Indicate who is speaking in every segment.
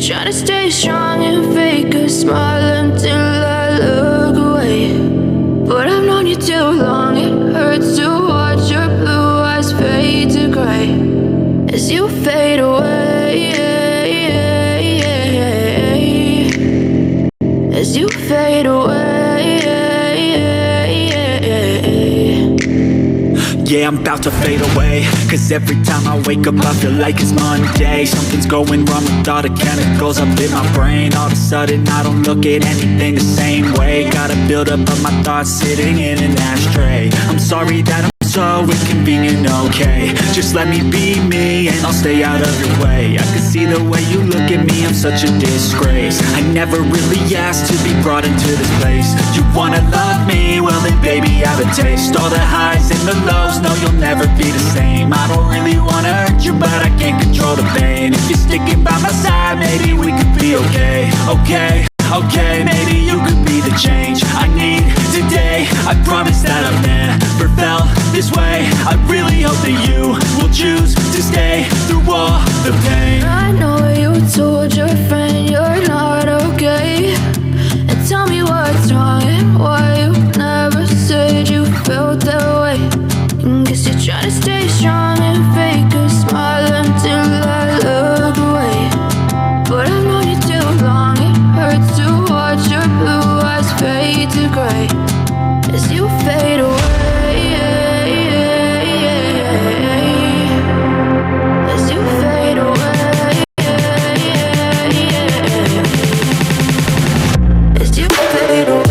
Speaker 1: trying to stay strong and fake a smile until I look away. But I've known you too long, it hurts to watch your blue eyes fade to gray as you fade away, as you fade away.
Speaker 2: Yeah, I'm about to fade away, cause every time I wake up I feel like it's Monday. Something's going wrong with all the chemicals up in my brain. All of a sudden I don't look at anything the same way. Gotta build up of my thoughts sitting in an ashtray. I'm sorry that I'm so inconvenient, okay? Just let me be me and I'll stay out of your way. I can see the way you look at me, I'm such a disgrace. I never really asked to be brought into this place. You wanna love me? Well then baby, have a taste. All the highs and the lows, no you'll never be the same. I don't really wanna hurt you, but I can't control the pain. If you're sticking by my side, maybe we could be okay. Okay, maybe you could be the change I need today. I promise that I've never felt this way. I really hope that you will choose to stay through all the pain.
Speaker 1: I know you told your friend you're not okay, and tell me what's wrong and why you never said you felt that way. And guess you're trying to stay strong and fake a smile until I look away. But I've known you too long, it hurts to watch your blue eyes fade to gray as you fade away, as you fade away, as you fade away.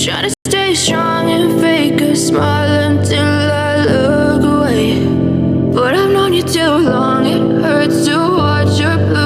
Speaker 1: Trying to stay strong and fake a smile until I look away. But I've known you too long, it hurts to watch your blue